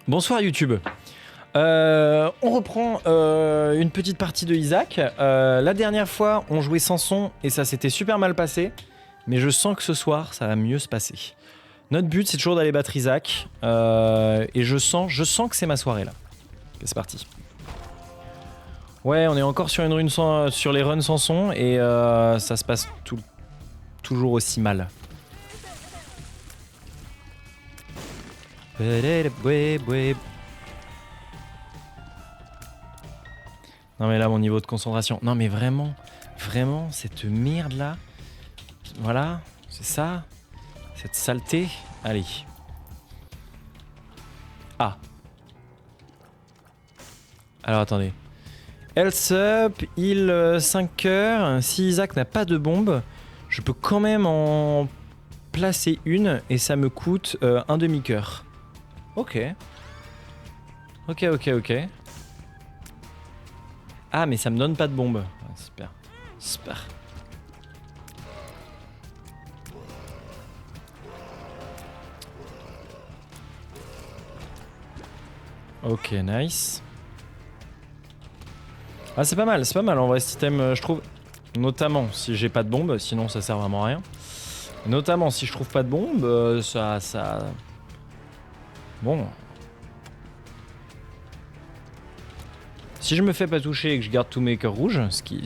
Bonsoir YouTube. On reprend une petite partie de Isaac. La dernière fois, on jouait sans son et ça s'était super mal passé. Mais je sens que ce soir, ça va mieux se passer. Notre but, c'est toujours d'aller battre Isaac. Et je sens que c'est ma soirée là. Okay, c'est parti. Ouais, on est encore sur sur les runs sans son et ça se passe toujours aussi mal. Non mais là mon niveau de concentration. Non mais vraiment cette merde là. Voilà, c'est ça. Cette saleté. Allez. Ah. Alors attendez. Health up, heal 5 heures. Si Isaac n'a pas de bombe, je peux quand même en placer une et ça me coûte un demi-cœur. Ok. Ok. Ah, mais ça me donne pas de bombe. Ah, super. Ok, nice. Ah, c'est pas mal en vrai cet item, je trouve. Notamment si j'ai pas de bombe, sinon ça sert vraiment à rien. Notamment si je trouve pas de bombe, ça... Bon. Si je me fais pas toucher et que je garde tous mes cœurs rouges, ce qui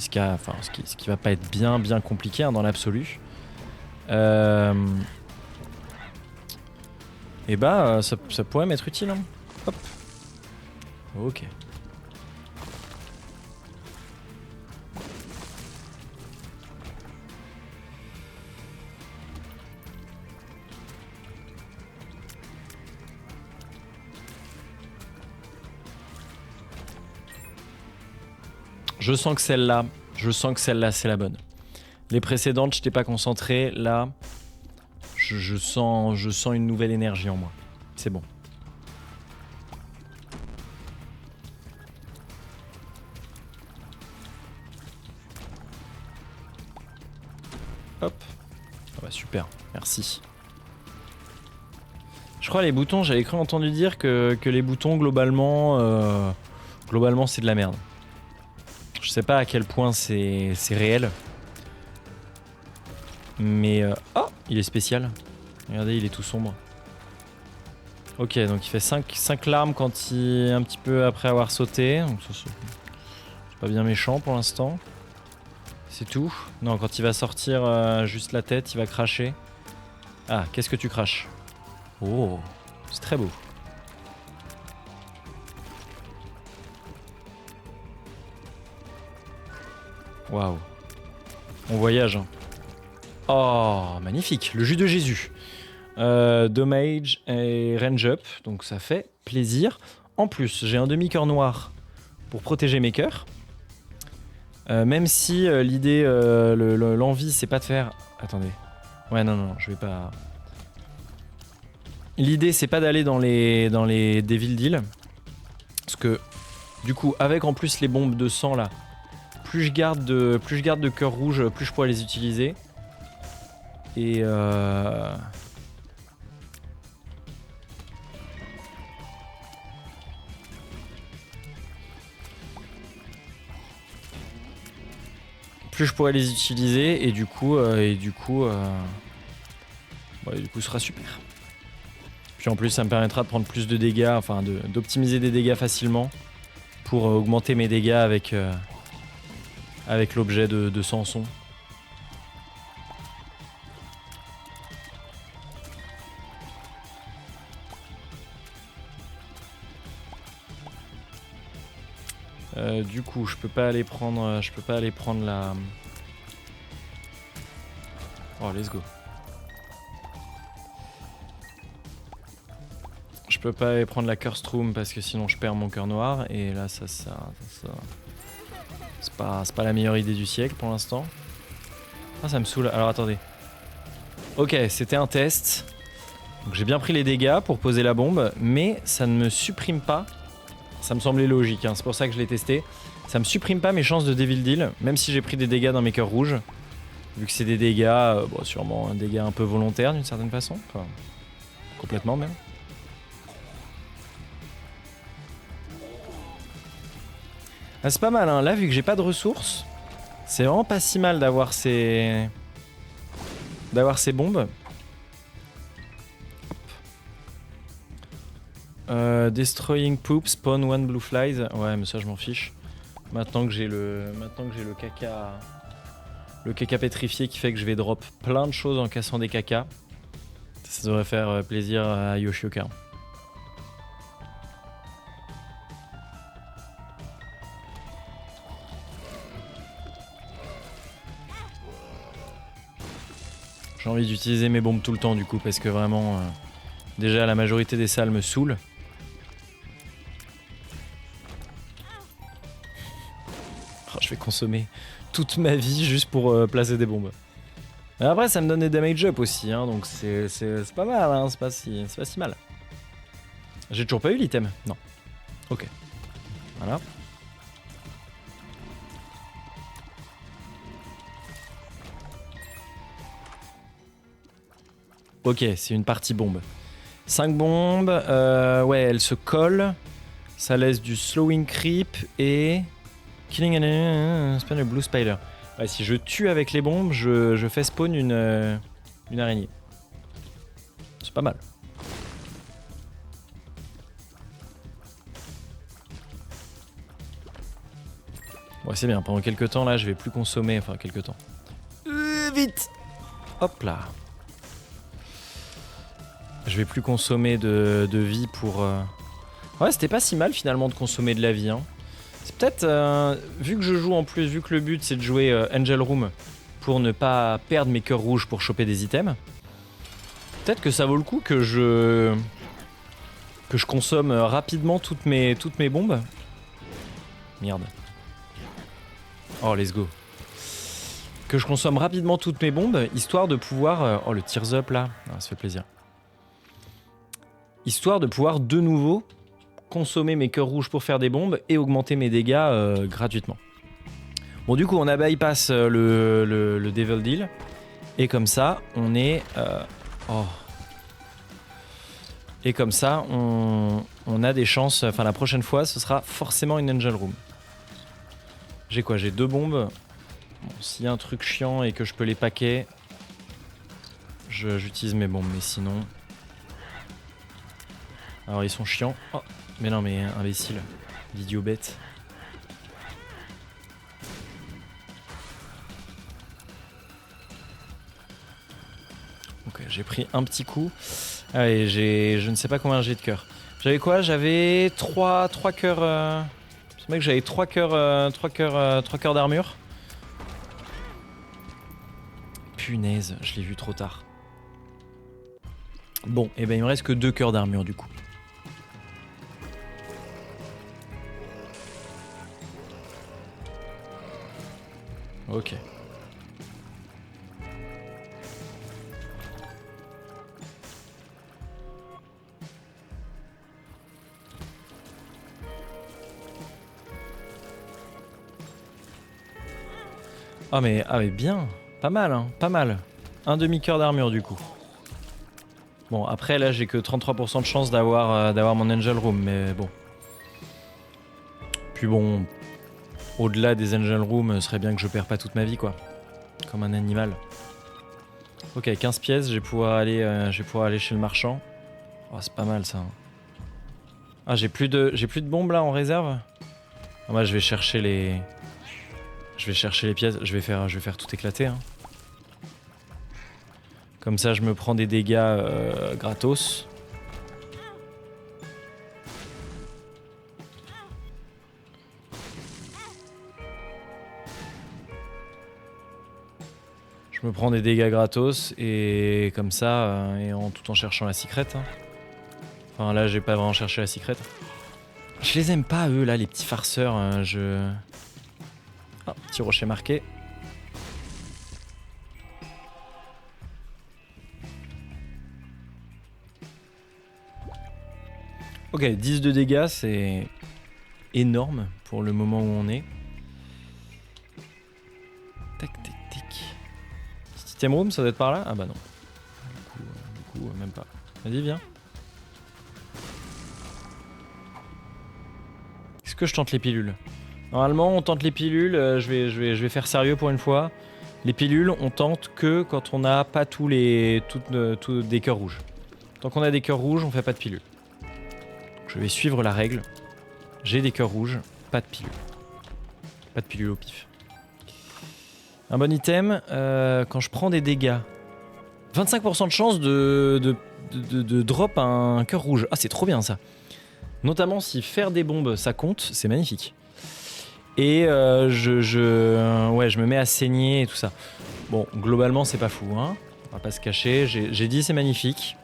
va pas être bien compliqué hein, dans l'absolu. Et bah ça pourrait m'être utile. Hein. Hop. Ok. Je sens que celle-là, c'est la bonne. Les précédentes, je t'ai pas concentré. Là, je sens une nouvelle énergie en moi. C'est bon. Hop. Ah bah super, merci. Je crois les boutons, j'avais cru entendu dire que les boutons globalement c'est de la merde. Je sais pas à quel point c'est réel. Mais... Oh, il est spécial. Regardez, il est tout sombre. Ok, donc il fait 5 larmes quand un petit peu après avoir sauté. Donc ça, c'est pas bien méchant pour l'instant. C'est tout. Non, quand il va sortir juste la tête, il va cracher. Ah, qu'est-ce que tu craches? Oh, c'est très beau. Waouh. On voyage. Hein. Oh, magnifique. Le jus de Jésus. Damage et range up. Donc ça fait plaisir. En plus, j'ai un demi-cœur noir pour protéger mes cœurs. Même si l'idée, l'envie, c'est pas de faire... Attendez. Ouais, non, je vais pas... L'idée, c'est pas d'aller dans les Devil Deal. Parce que, du coup, avec en plus les bombes de sang, là, plus je garde de cœurs rouges, plus je pourrais les utiliser. Et plus je pourrais les utiliser et du coup ce sera super. Puis en plus ça me permettra de prendre plus de dégâts, enfin d'optimiser des dégâts facilement pour augmenter mes dégâts avec l'objet de Samson. Du coup, je peux pas aller prendre la... Oh, let's go. Je peux pas aller prendre la Cursed Room parce que sinon je perds mon cœur noir. Et là, ça c'est pas la meilleure idée du siècle pour l'instant. Ah, ça me saoule. Alors, attendez. Ok, c'était un test. Donc j'ai bien pris les dégâts pour poser la bombe, mais ça ne me supprime pas. Ça me semblait logique, hein, c'est pour ça que je l'ai testé. Ça me supprime pas mes chances de Devil Deal, même si j'ai pris des dégâts dans mes cœurs rouges. Vu que c'est des dégâts, bon, sûrement un dégât un peu volontaire d'une certaine façon. Enfin, complètement même. Ah, c'est pas mal, hein. Là, vu que j'ai pas de ressources, c'est vraiment pas si mal d'avoir ces bombes. Destroying poop, spawn one blue flies. Ouais, mais ça, je m'en fiche. Maintenant que j'ai le caca pétrifié qui fait que je vais drop plein de choses en cassant des cacas. Ça devrait faire plaisir à Yoshioka. J'ai envie d'utiliser mes bombes tout le temps du coup parce que vraiment déjà la majorité des salles me saoulent. Oh, je vais consommer toute ma vie juste pour placer des bombes. Et après ça me donne des damage up aussi hein, donc c'est pas mal hein, c'est pas si mal. J'ai toujours pas eu l'item. Non. Ok. Voilà. Ok, c'est une partie bombe. 5 bombes, ouais, elles se collent. Ça laisse du slowing creep et... Killing an spawn a blue spider. Ouais, si je tue avec les bombes, je fais spawn une araignée. C'est pas mal. Ouais, c'est bien. Pendant quelques temps, là, je vais plus consommer. Enfin, quelques temps. Vite. Hop là. Je vais plus consommer de vie pour... Ouais, c'était pas si mal finalement de consommer de la vie. Hein. C'est peut-être... vu que je joue en plus, vu que le but c'est de jouer Angel Room pour ne pas perdre mes cœurs rouges pour choper des items, peut-être que ça vaut le coup que je consomme rapidement toutes mes bombes. Merde. Oh, let's go. Que je consomme rapidement toutes mes bombes, histoire de pouvoir... Oh, le tears up là, ah, ça fait plaisir. Histoire de pouvoir de nouveau consommer mes cœurs rouges pour faire des bombes et augmenter mes dégâts gratuitement. Bon, du coup, on a bypass le Devil Deal. Et comme ça, on est... Oh. Et comme ça, on a des chances... Enfin, la prochaine fois, ce sera forcément une Angel Room. J'ai quoi? J'ai 2 bombes. Bon, s'il y a un truc chiant et que je peux les paquer, j'utilise mes bombes. Mais sinon... Alors, ils sont chiants. Oh. Mais non, mais imbécile. L'idiot bête. Ok, j'ai pris un petit coup. Allez, je ne sais pas combien j'ai de cœur. J'avais quoi? J'avais 3 cœurs... C'est vrai que j'avais 3 cœurs d'armure. Punaise, je l'ai vu trop tard. Bon, et ben il me reste que 2 cœurs d'armure du coup. Ok. Ah mais bien, pas mal hein, pas mal. Un demi-cœur d'armure du coup. Bon après là j'ai que 33% de chance d'avoir mon Angel Room mais bon. Puis bon, au-delà des Angel Room, ce serait bien que je perds pas toute ma vie quoi. Comme un animal. Ok, 15 pièces, je vais pouvoir aller chez le marchand. Oh c'est pas mal ça. Ah j'ai plus de bombes là en réserve. Ah, moi je vais chercher les pièces, je vais faire tout éclater hein. Comme ça je me prends des dégâts gratos. Je me prends des dégâts gratos et comme ça, tout en cherchant la secret. Hein. Enfin là j'ai pas vraiment cherché la secret. Je les aime pas eux là, les petits farceurs. Ah, petit rocher marqué. Ok, 10 de dégâts, c'est énorme pour le moment où on est. Tac, tac, tac. Petit item room, ça doit être par là? Ah bah non. Du coup, même pas. Vas-y, viens. Est-ce que je tente les pilules? Normalement, on tente les pilules. Je vais faire sérieux pour une fois. Les pilules, on tente que quand on n'a pas tous des cœurs rouges. Tant qu'on a des cœurs rouges, on fait pas de pilules. Je vais suivre la règle. J'ai des cœurs rouges, pas de pilules. Pas de pilules au pif. Un bon item, quand je prends des dégâts. 25% de chance de drop un cœur rouge. Ah, c'est trop bien ça. Notamment si faire des bombes ça compte, c'est magnifique. Et je me mets à saigner et tout ça. Bon, globalement, c'est pas fou, hein. On va pas se cacher. J'ai dit c'est magnifique.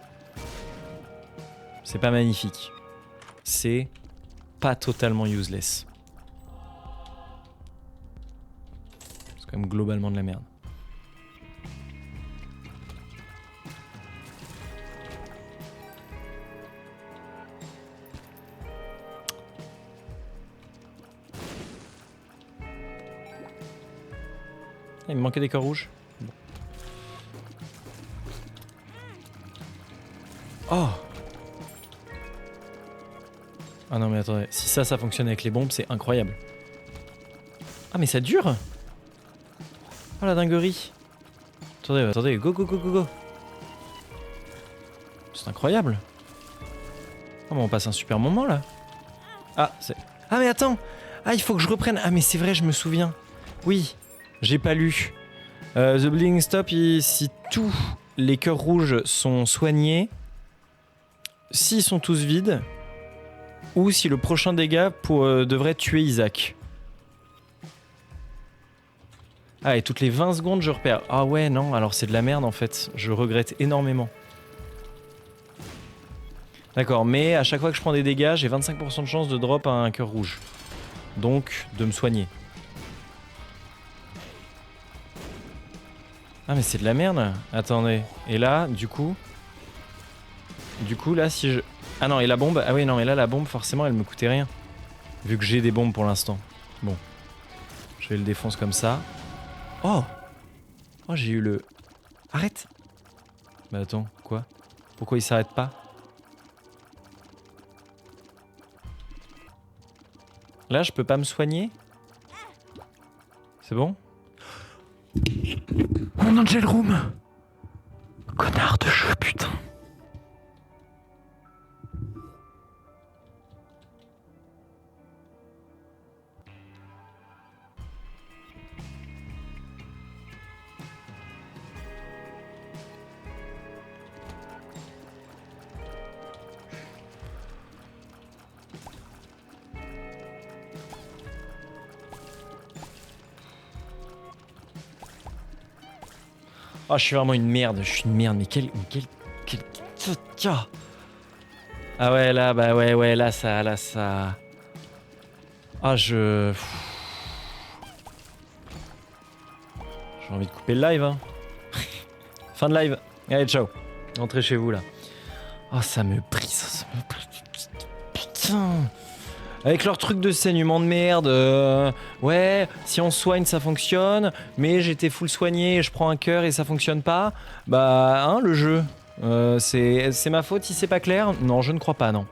C'est pas magnifique. C'est pas totalement useless. C'est quand même globalement de la merde. Il me manquait des cœurs rouges. Bon. Oh! Ah non mais attendez, si ça fonctionne avec les bombes, c'est incroyable. Ah mais ça dure? Oh la dinguerie. Attendez, go. C'est incroyable. Oh mais on passe un super moment là. Ah mais attends. Ah il faut que je reprenne. Ah mais c'est vrai, je me souviens. Oui, j'ai pas lu. The Bleeding Stop, si tous les cœurs rouges sont soignés, s'ils sont tous vides, ou si le prochain dégât devrait tuer Isaac. Ah, et toutes les 20 secondes, je repère. Ah ouais, non, alors c'est de la merde en fait. Je regrette énormément. D'accord, mais à chaque fois que je prends des dégâts, j'ai 25% de chance de drop un cœur rouge. Donc, de me soigner. Ah mais c'est de la merde. Attendez. Et là, du coup, là, si je... Ah non, et la bombe... Ah oui, non, mais là, la bombe, forcément, elle me coûtait rien. Vu que j'ai des bombes pour l'instant. Bon. Je vais le défoncer comme ça. Oh! Oh, j'ai eu le... Arrête! Bah attends, quoi? Pourquoi il s'arrête pas? Là, je peux pas me soigner? C'est bon? Mon Angel Room! Connard de jeu, putain! Oh, je suis vraiment une merde, mais quel... Ah ouais, là, bah ouais, là, ça... Ah, j'ai envie de couper le live, hein. Fin de live. Allez, ciao. Rentrez chez vous, là. Oh, ça me brise, Putain. Avec leur truc de saignement de merde, ouais, si on soigne ça fonctionne, mais j'étais full soigné, je prends un cœur et ça fonctionne pas, bah hein le jeu, c'est ma faute si c'est pas clair? Non, je ne crois pas, non.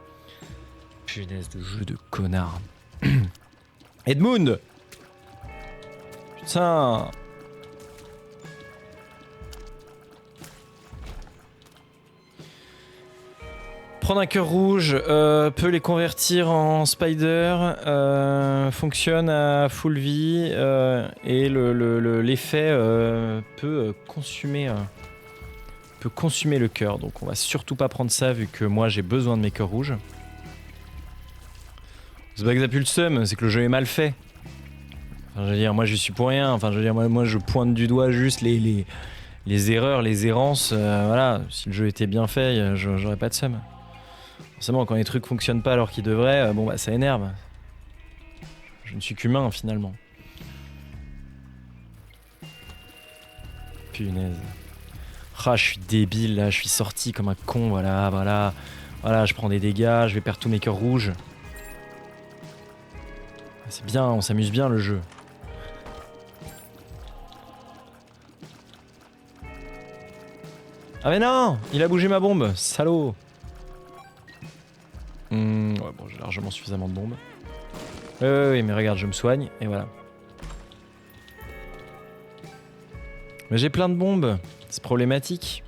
Punaise de jeu de connard. Edmund! Putain! Prendre un cœur rouge peut les convertir en spider, fonctionne à full vie et l'effet peut consumer le cœur. Donc on va surtout pas prendre ça vu que moi j'ai besoin de mes cœurs rouges. C'est pas que ça pue le seum, c'est que le jeu est mal fait. Enfin, je veux dire, moi je suis pour rien. Enfin, je veux dire, moi je pointe du doigt juste les erreurs, les errances. Voilà, si le jeu était bien fait, j'aurais pas de seum. Forcément, quand les trucs fonctionnent pas alors qu'ils devraient, bon bah ça énerve. Je ne suis qu'humain finalement. Punaise. Ah, je suis débile là, je suis sorti comme un con, voilà, je prends des dégâts, je vais perdre tous mes cœurs rouges. C'est bien, on s'amuse bien le jeu. Ah mais non, il a bougé ma bombe, salaud. Ouais, bon, j'ai largement suffisamment de bombes. Ouais, mais regarde, je me soigne et voilà. Mais j'ai plein de bombes, c'est problématique.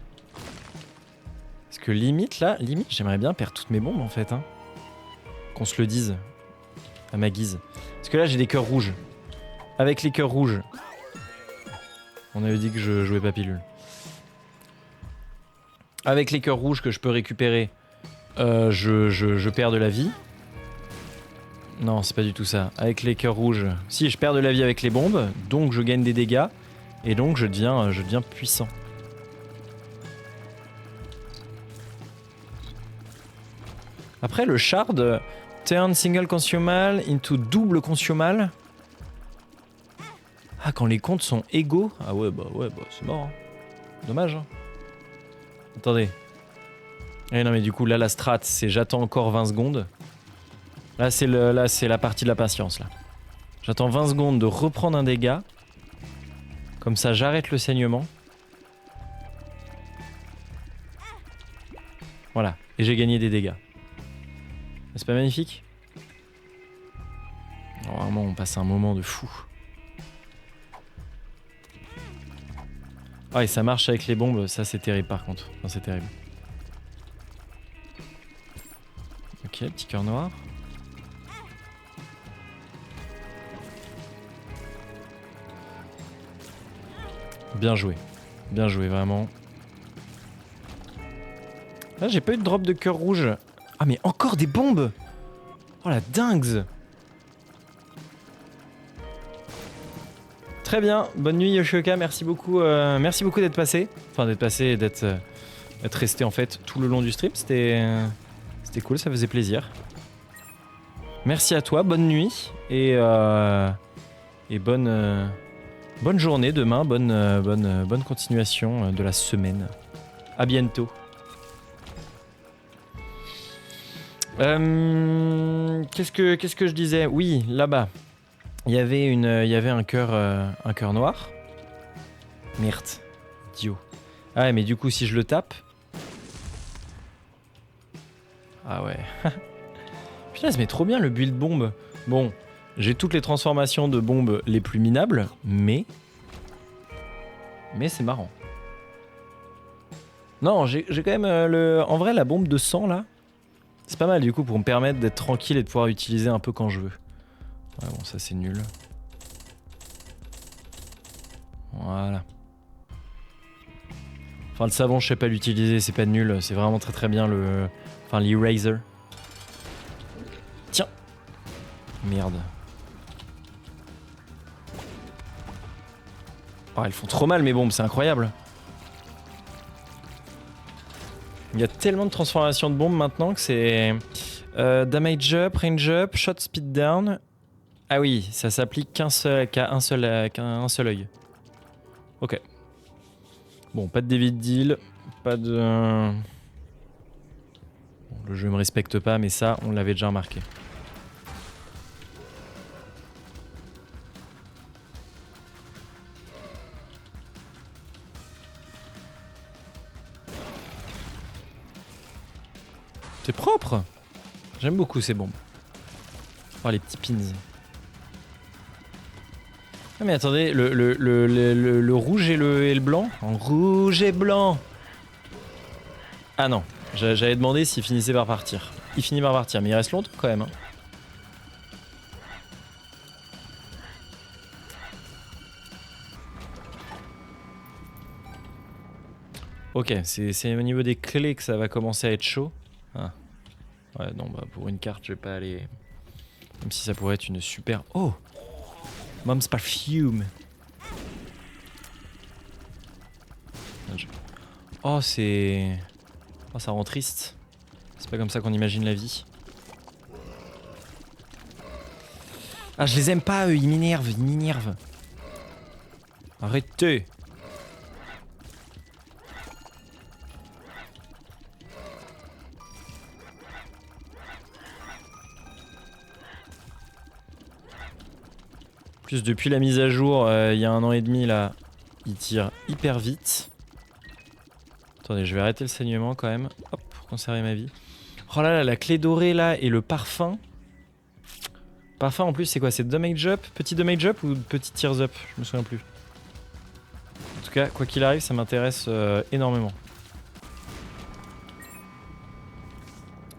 Parce que limite, j'aimerais bien perdre toutes mes bombes en fait. Hein. Qu'on se le dise, à ma guise. Parce que là, j'ai des cœurs rouges. Avec les cœurs rouges, on avait dit que je jouais pas pilule. Avec les cœurs rouges que je peux récupérer, je perds de la vie. Non, c'est pas du tout ça. Avec les cœurs rouges, si je perds de la vie avec les bombes, donc je gagne des dégâts, et donc je deviens puissant. Après, le shard, turn single consumal into double consumal. Ah, quand les comptes sont égaux. Ah ouais, bah c'est mort. Hein. Dommage. Hein. Attendez. Eh non, mais du coup, là, la strat, c'est j'attends encore 20 secondes. Là, c'est la partie de la patience, là. J'attends 20 secondes de reprendre un dégât. Comme ça, j'arrête le saignement. Voilà. Et j'ai gagné des dégâts. C'est pas magnifique? Oh, vraiment, on passe un moment de fou. Ah, et ça marche avec les bombes, ça c'est terrible par contre. Non, c'est terrible. Ok, petit cœur noir. Bien joué, vraiment. Là, j'ai pas eu de drop de cœur rouge. Ah, mais encore des bombes! Oh la dingue! Très bien, bonne nuit Yoshioka, merci beaucoup d'être passé. Enfin d'être passé et d'être resté en fait tout le long du stream, c'était cool, ça faisait plaisir. Merci à toi, bonne nuit et bonne journée demain, bonne continuation de la semaine. À bientôt. Qu'est-ce que je disais? Oui, là-bas. Il y avait un cœur noir. Merde, idiot. Ah ouais, mais du coup, si je le tape... Ah ouais. Putain, ça met trop bien le build bombe. Bon, j'ai toutes les transformations de bombes les plus minables, mais c'est marrant. Non, j'ai quand même en vrai, la bombe de sang, là, c'est pas mal, du coup, pour me permettre d'être tranquille et de pouvoir utiliser un peu quand je veux. Ouais, bon, ça, c'est nul. Voilà. Enfin, le savon, je sais pas l'utiliser, c'est pas nul. C'est vraiment très bien le... Enfin, l'eraser. Tiens. Merde. Oh, elles font trop mal mes bombes, c'est incroyable. Il y a tellement de transformations de bombes maintenant que c'est... damage up, range up, shot speed down. Ah oui, ça s'applique qu'à un seul œil. Ok. Bon, pas de David Deal, pas de... Bon, le jeu me respecte pas, mais ça, on l'avait déjà remarqué. C'est propre. J'aime beaucoup ces bombes. Oh, les petits pins. Ah mais attendez, le rouge et le blanc. En rouge et blanc. Ah non, j'avais demandé s'il finissait par partir. Il finit par partir, mais il reste longtemps quand même. Hein. Ok, c'est au niveau des clés que ça va commencer à être chaud. Ah. Ouais, non, bah pour une carte, je vais pas aller... Même si ça pourrait être une super... Oh, Mom's Perfume. Oh, c'est... Oh, ça rend triste. C'est pas comme ça qu'on imagine la vie. Ah, je les aime pas, eux, ils m'énervent. Arrêtez. Plus depuis la mise à jour, il y a 1 an et demi là, il tire hyper vite. Attendez, je vais arrêter le saignement quand même, hop, pour conserver ma vie. Oh là là, la clé dorée là et le parfum. Parfum en plus, c'est quoi? C'est damage up, petit damage up ou petit tears up? Je me souviens plus. En tout cas, quoi qu'il arrive, ça m'intéresse énormément.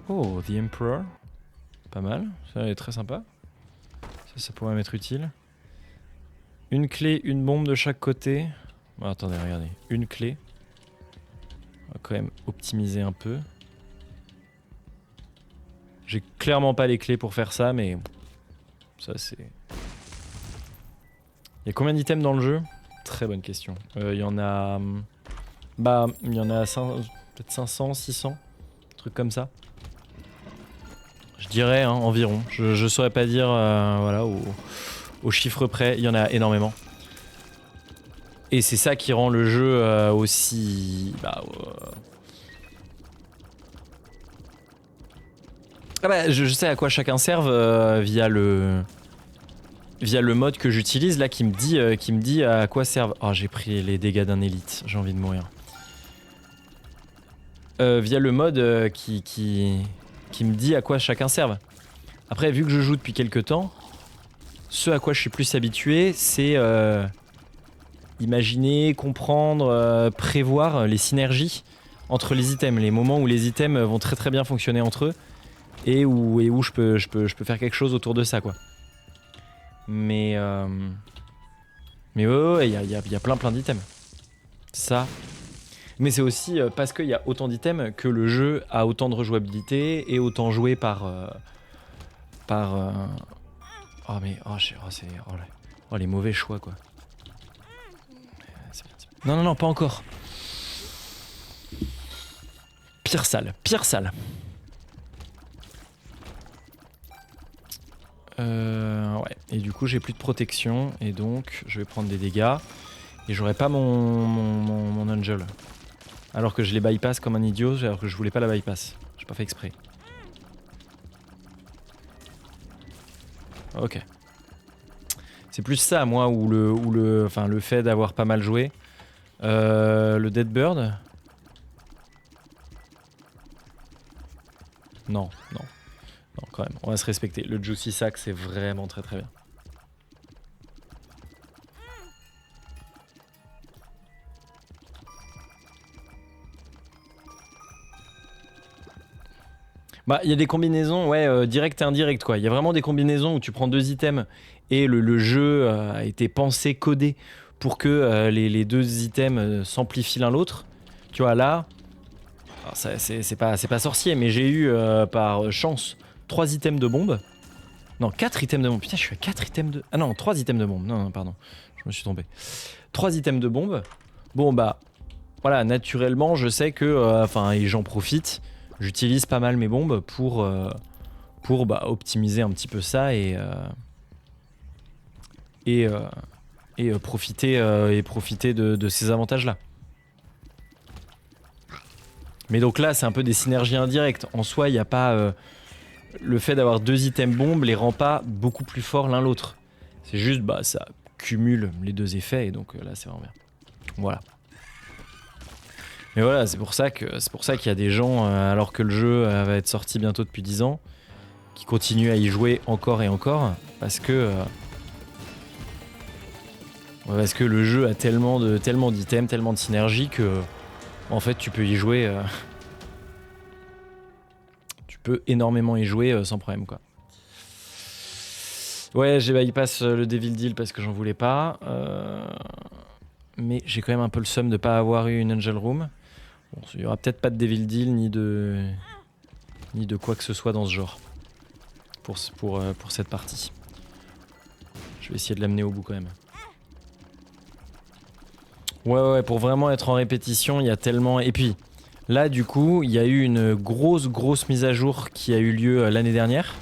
Oh, The Emperor. Pas mal, ça est très sympa. Ça pourrait m'être utile. Une clé, une bombe de chaque côté. Oh, attendez, regardez. Une clé. On va quand même optimiser un peu. J'ai clairement pas les clés pour faire ça, mais ça c'est... Il y a combien d'items dans le jeu? Très bonne question. Il y en a... Bah, il y en a peut-être 500, 600. Un truc comme ça. Je dirais hein, environ. Je saurais pas dire voilà, au chiffre près. Il y en a énormément. Et c'est ça qui rend le jeu aussi... Bah, ah bah, je sais à quoi chacun serve via le mode que j'utilise là qui me dit à quoi servent. Oh, j'ai pris les dégâts d'un élite, j'ai envie de mourir. Via le mode qui me dit à quoi chacun serve. Après, vu que je joue depuis quelques temps, ce à quoi je suis plus habitué, c'est imaginer, comprendre, prévoir les synergies entre les items, les moments où les items vont très très bien fonctionner entre eux. Et où je peux faire quelque chose autour de ça quoi. Mais ouais, il y a plein d'items. Ça. Mais c'est aussi parce qu'il y a autant d'items que le jeu a autant de rejouabilité et autant joué par oh mais oh les mauvais choix quoi. Non pas encore. Pire salle. Ouais, et du coup j'ai plus de protection et donc je vais prendre des dégâts et j'aurai pas mon angel. Alors que je les bypass comme un idiot, alors que je voulais pas la bypass. J'ai pas fait exprès. Ok. C'est plus ça moi ou le fait d'avoir pas mal joué. Le Dead Bird. Non, quand même, on va se respecter. Le Juicy Sack, c'est vraiment très très bien. Bah, il y a des combinaisons, ouais, direct et indirect, quoi. Il y a vraiment des combinaisons où tu prends deux items et le jeu a été pensé, codé pour que les deux items s'amplifient l'un l'autre. Tu vois, là, c'est pas sorcier, mais j'ai eu par chance 3 items de bombe. Non, 4 items de bombe. Putain, je suis à 4 items de... Ah non, 3 items de bombe. Non, pardon. Je me suis trompé. 3 items de bombe. Bon, bah, voilà, naturellement, je sais que... Enfin, et j'en profite. J'utilise pas mal mes bombes pour bah, optimiser un petit peu ça et profiter de ces avantages-là. Mais donc là, c'est un peu des synergies indirectes. En soi, il n'y a pas... le fait d'avoir 2 items bombes les rend pas beaucoup plus forts l'un l'autre. C'est juste, bah, ça cumule les 2 effets et donc là, c'est vraiment bien. Voilà. Mais voilà, c'est pour ça qu'il y a des gens, alors que le jeu va être sorti bientôt depuis 10 ans, qui continuent à y jouer encore et encore, parce que le jeu a tellement d'items, tellement de synergie que en fait tu peux y jouer, tu peux énormément y jouer sans problème quoi. Ouais, j'ai bypass le Devil Deal parce que j'en voulais pas, mais j'ai quand même un peu le seum de pas avoir eu une Angel Room. Bon, il y aura peut-être pas de Devil Deal ni de quoi que ce soit dans ce genre pour cette partie. Je vais essayer de l'amener au bout quand même. Ouais, pour vraiment être en répétition, il y a tellement... Et puis, là, du coup, il y a eu une grosse mise à jour qui a eu lieu l'année dernière.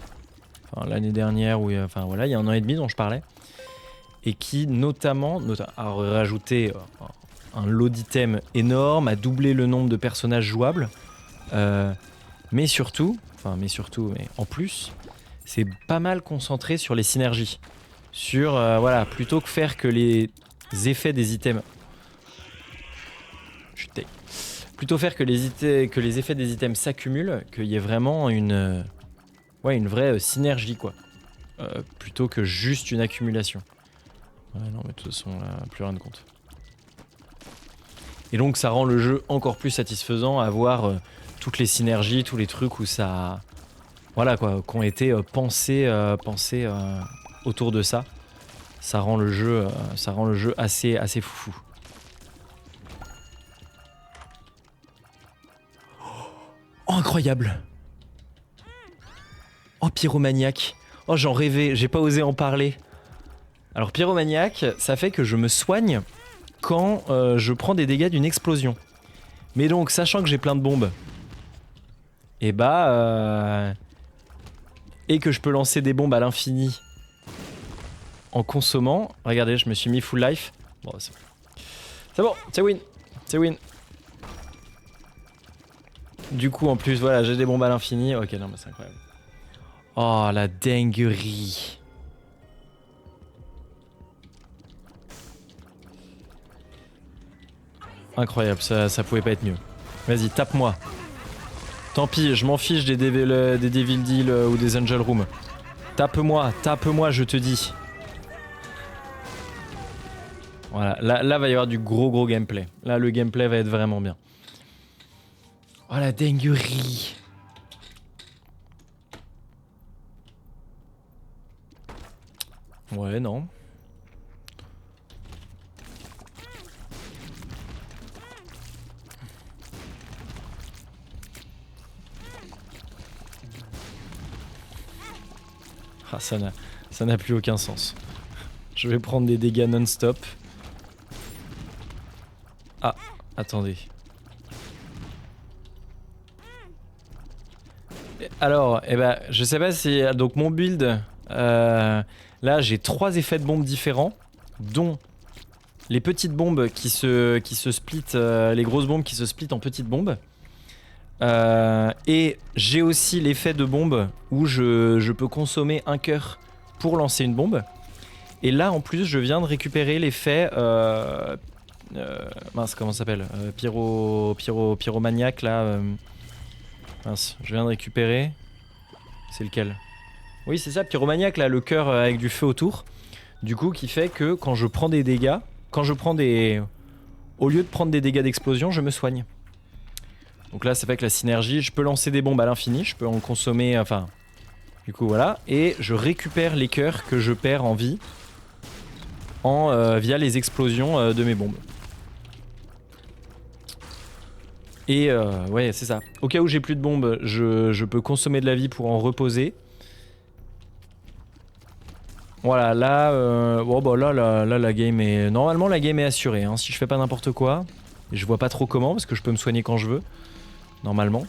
Enfin, l'année dernière, oui, enfin voilà, il y a 1 an et demi dont je parlais. Et qui, notamment a rajouté un lot d'items énorme, a doublé le nombre de personnages jouables. Mais en plus, c'est pas mal concentré sur les synergies. Sur, voilà, plutôt que faire que les effets des items... Plutôt faire que les effets des items s'accumulent, qu'il y ait vraiment une vraie synergie, quoi. plutôt que juste une accumulation. Ouais, non, mais de toute façon, là, plus rien de compte. Et donc, ça rend le jeu encore plus satisfaisant à voir toutes les synergies, tous les trucs où ça... Voilà quoi, qui ont été pensés autour de ça. Ça rend le jeu assez foufou. Oh, incroyable! Oh, pyromaniaque! Oh, j'en rêvais, j'ai pas osé en parler. Alors, pyromaniaque, ça fait que je me soigne quand je prends des dégâts d'une explosion. Mais donc, sachant que j'ai plein de bombes, et et que je peux lancer des bombes à l'infini en consommant. Regardez, je me suis mis full life. Bon, c'est bon, c'est win. C'est win. Du coup, en plus, voilà, j'ai des bombes à l'infini. Ok, non, mais c'est incroyable. Oh, la dinguerie. Incroyable, ça pouvait pas être mieux. Vas-y, tape-moi. Tant pis, je m'en fiche des Devil Deal ou des Angel Room. Tape-moi, je te dis. Voilà, là va y avoir du gros gameplay. Là, le gameplay va être vraiment bien. Oh, la dinguerie. Ouais, non. Ah, ça n'a plus aucun sens. Je vais prendre des dégâts non-stop. Ah, attendez. Alors, je sais pas si... Donc mon build, là j'ai 3 effets de bombes différents, dont les petites bombes qui se split, les grosses bombes qui se split en petites bombes. Et j'ai aussi l'effet de bombe où je peux consommer un cœur pour lancer une bombe. Et là en plus je viens de récupérer l'effet... mince, comment ça s'appelle, pyromaniaque là... mince, je viens de récupérer... C'est lequel? Oui, c'est ça, pyromaniaque là, le cœur avec du feu autour. Du coup, qui fait que quand je prends des dégâts, au lieu de prendre des dégâts d'explosion, je me soigne. Donc là, ça fait que la synergie, je peux lancer des bombes à l'infini, je peux en consommer, enfin... Du coup, voilà. Et je récupère les cœurs que je perds en vie via les explosions de mes bombes. Et ouais, c'est ça. Au cas où j'ai plus de bombes, je peux consommer de la vie pour en reposer. Voilà, là, bon, bah, là, la game est... Normalement, la game est assurée, hein, si je fais pas n'importe quoi. Et je vois pas trop comment, parce que je peux me soigner quand je veux. Normalement.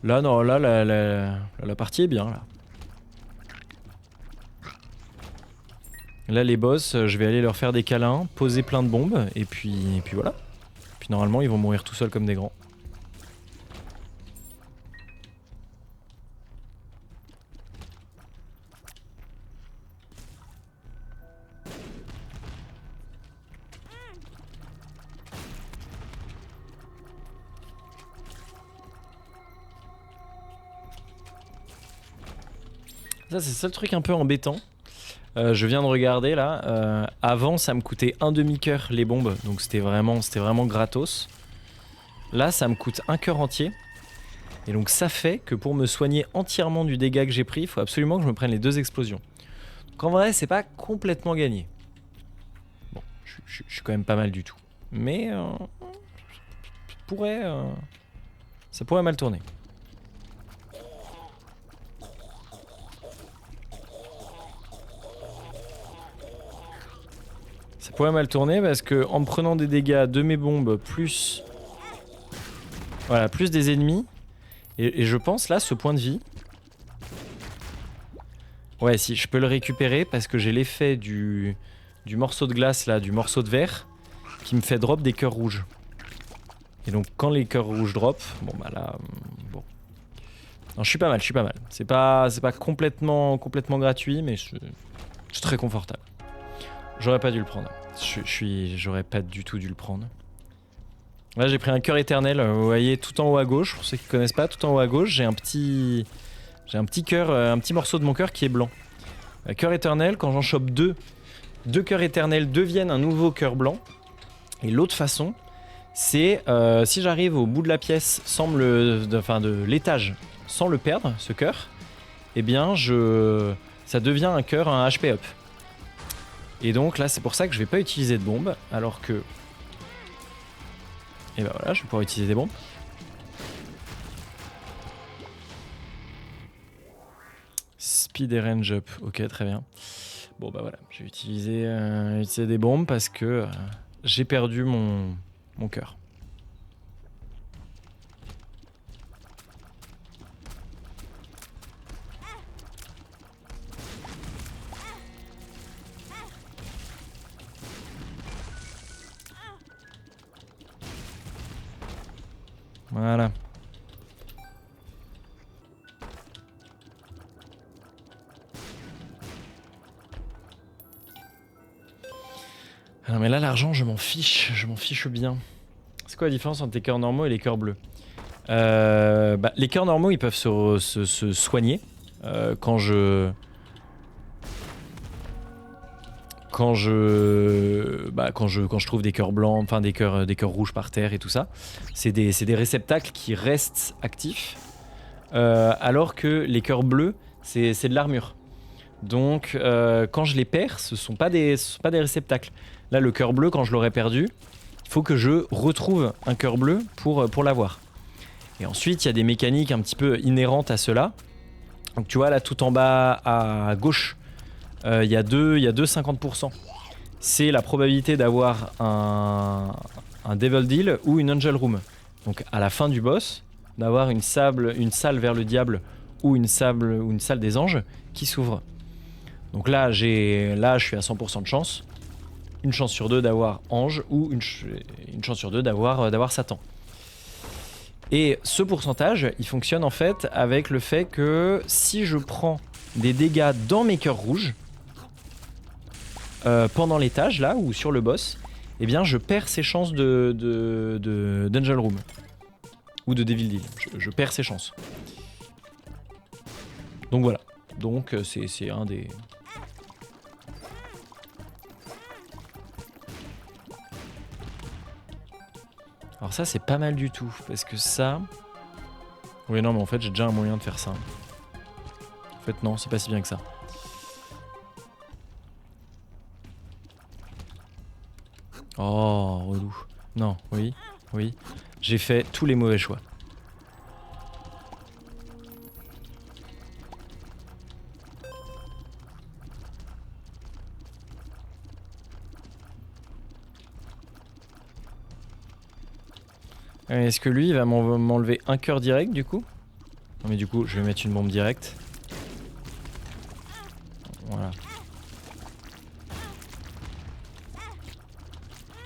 Là, non, là, la partie est bien, là. Là, les boss, je vais aller leur faire des câlins, poser plein de bombes, et puis voilà. Puis normalement, ils vont mourir tout seuls comme des grands. Ça, c'est le seul truc un peu embêtant. Je viens de regarder là. Avant, ça me coûtait un demi-cœur les bombes, donc c'était vraiment gratos. Là, ça me coûte un cœur entier. Et donc, ça fait que pour me soigner entièrement du dégât que j'ai pris, il faut absolument que je me prenne les 2 explosions. Donc, en vrai, c'est pas complètement gagné. Bon, je suis quand même pas mal du tout. Mais ça pourrait mal tourner. Ça pourrait mal tourner parce que en me prenant des dégâts de mes bombes plus... Voilà, plus des ennemis. Et je pense là, ce point de vie... Ouais, si, je peux le récupérer parce que j'ai l'effet du morceau de glace là, du morceau de verre, qui me fait drop des cœurs rouges. Et donc quand les cœurs rouges drop, bon bah là... Bon. Non, je suis pas mal. C'est pas complètement gratuit, mais je suis très confortable. J'aurais pas dû le prendre. J'aurais pas du tout dû le prendre. Là, j'ai pris un cœur éternel. Vous voyez, tout en haut à gauche. Pour ceux qui connaissent pas, tout en haut à gauche, j'ai un petit cœur, un petit morceau de mon cœur qui est blanc. Cœur éternel, quand j'en chope deux cœurs éternels deviennent un nouveau cœur blanc. Et l'autre façon, c'est si j'arrive au bout de la pièce de l'étage sans le perdre, ce cœur, eh bien ça devient un cœur, un HP up. Et donc là, c'est pour ça que je vais pas utiliser de bombes, alors que... Et bah voilà, je vais pouvoir utiliser des bombes. Speed et range up, ok, très bien. Bon bah voilà, j'ai utilisé des bombes parce que j'ai perdu mon cœur. Voilà. Alors mais là l'argent je m'en fiche bien. C'est quoi la différence entre les cœurs normaux et les cœurs bleus? Les cœurs normaux ils peuvent se soigner quand je trouve des cœurs blancs, enfin des cœurs rouges par terre et tout ça. C'est des réceptacles qui restent actifs, alors que les cœurs bleus c'est de l'armure. Donc quand je les perds, ce sont pas des réceptacles. Là le cœur bleu, quand je l'aurais perdu, il faut que je retrouve un cœur bleu pour l'avoir. Et ensuite il y a des mécaniques un petit peu inhérentes à cela. Donc tu vois là tout en bas à gauche, il y a deux 50%. C'est la probabilité d'avoir un Devil Deal ou une Angel Room. Donc à la fin du boss, d'avoir une salle vers le diable ou une salle des anges qui s'ouvre. Donc là, je suis à 100% de chance. Une chance sur deux d'avoir ange ou une chance sur deux d'avoir Satan. Et ce pourcentage, il fonctionne en fait avec le fait que si je prends des dégâts dans mes cœurs rouges, pendant l'étage là ou sur le boss, eh bien je perds ces chances d'Angel Room ou de Devil Deal. Je perds ces chances. Donc voilà. Donc c'est un des... Alors ça c'est pas mal du tout parce que ça... Oui non mais en fait j'ai déjà un moyen de faire ça. En fait non, c'est pas si bien que ça. Oh, relou. Non, oui. J'ai fait tous les mauvais choix. Est-ce que lui, il va m'enlever un cœur direct, du coup? Non, mais du coup, je vais mettre une bombe directe. Voilà.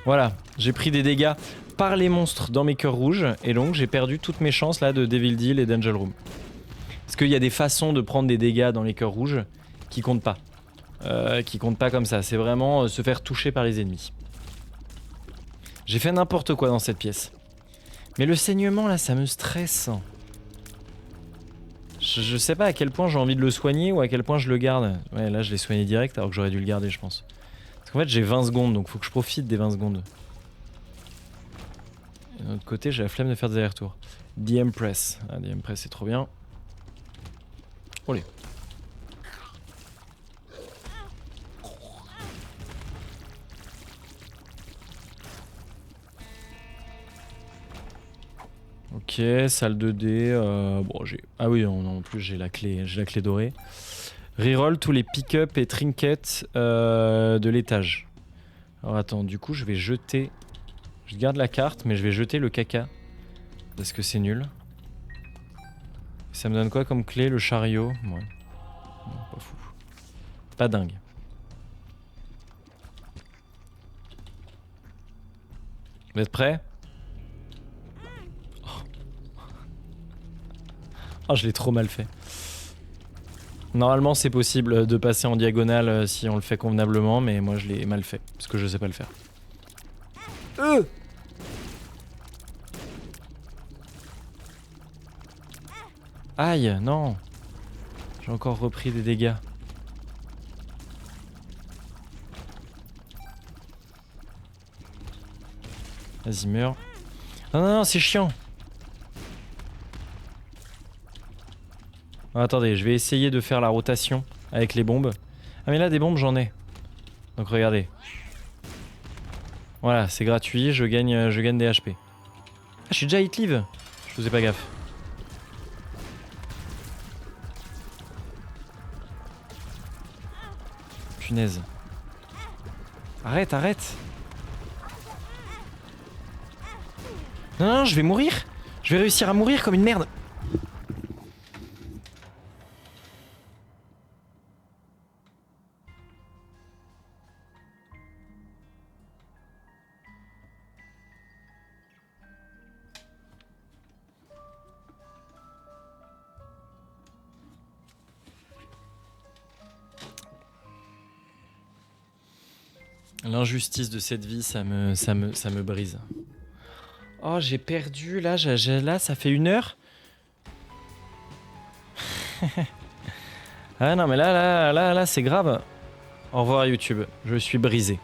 Voilà, j'ai pris des dégâts par les monstres dans mes cœurs rouges, et donc j'ai perdu toutes mes chances là de Devil Deal et d'Angel Room. Parce qu'il y a des façons de prendre des dégâts dans les cœurs rouges qui comptent pas. Qui comptent pas comme ça, c'est vraiment se faire toucher par les ennemis. J'ai fait n'importe quoi dans cette pièce. Mais le saignement là, ça me stresse. Je sais pas à quel point j'ai envie de le soigner ou à quel point je le garde. Ouais, là je l'ai soigné direct alors que j'aurais dû le garder, je pense. Parce qu'en fait j'ai 20 secondes, donc faut que je profite des 20 secondes. Et d'un autre côté, j'ai la flemme de faire des allers-retours. The Empress. Ah, The Empress, c'est trop bien. Olé. Ok, salle 2D. Bon, j'ai... Ah oui, en plus j'ai la clé dorée. Reroll tous les pick-up et trinkets de l'étage. Alors attends, du coup je vais jeter... Je garde la carte, mais je vais jeter le caca. Parce que c'est nul. Ça me donne quoi comme clé? Le chariot? Ouais. Non, pas fou. Pas dingue. Vous êtes prêts? Oh, je l'ai trop mal fait. Normalement, c'est possible de passer en diagonale si on le fait convenablement, mais moi je l'ai mal fait, parce que je sais pas le faire. Aïe, non. J'ai encore repris des dégâts. Vas-y, meurs. Non, non, non, c'est chiant. Oh, attendez, je vais essayer de faire la rotation avec les bombes. Ah mais là, des bombes, j'en ai. Donc regardez. Voilà, c'est gratuit, je gagne des HP. Ah, je suis déjà hit leave. Je faisais pas gaffe. Punaise. Arrête, arrête. Non, non, je vais mourir. Je vais réussir à mourir comme une merde. L'injustice de cette vie, ça me brise. Oh, j'ai perdu, là, là, ça fait 1 heure. Ah non, mais là, c'est grave. Au revoir YouTube, je suis brisé.